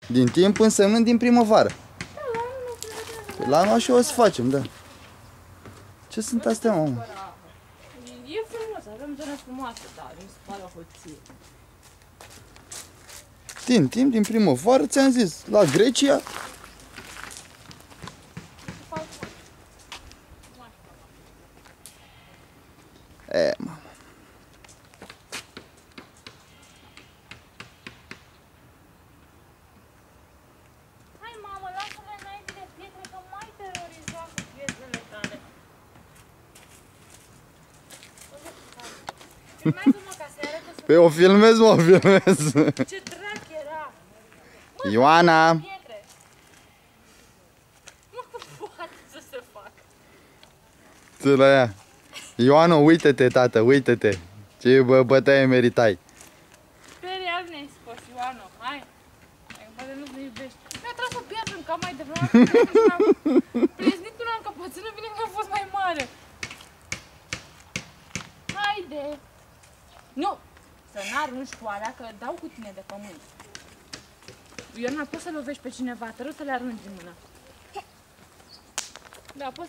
Din timp însemnând din primăvară. Da, la anul nu cred că La anul așa o să facem, da. Ce sunt astea, mă? e frumos, avem zone frumoase, dar mi se pare o hoție. Din timp, din primăvară, ți-am zis, la Grecia. Mamă. Hai, mamă, lasă-le înainte de pietre, că mai teroriza cu pietrele tale. Filmează-mă ca să-i arăt că Păi o filmez, mă, o filmez. ce drac era! Ioana! Pietre! Mă, că poate să se facă. Tu la ea. Ioana, uite-te, tată, uite-te. Ce bătaie meritai. Sperial ne-ai scos, Ioano, hai! Hai, poate nu-ți ne iubești. Mi-a tras o piatră în cap mai devreme. Pleznit una încăpățână, bine că a fost mai mare. Haide! Nu! Să n-arunci cu alea, că dau cu tine de pământ. Ioana, poți să lovești pe cineva, te rog să le arunci din mână. Da, poți.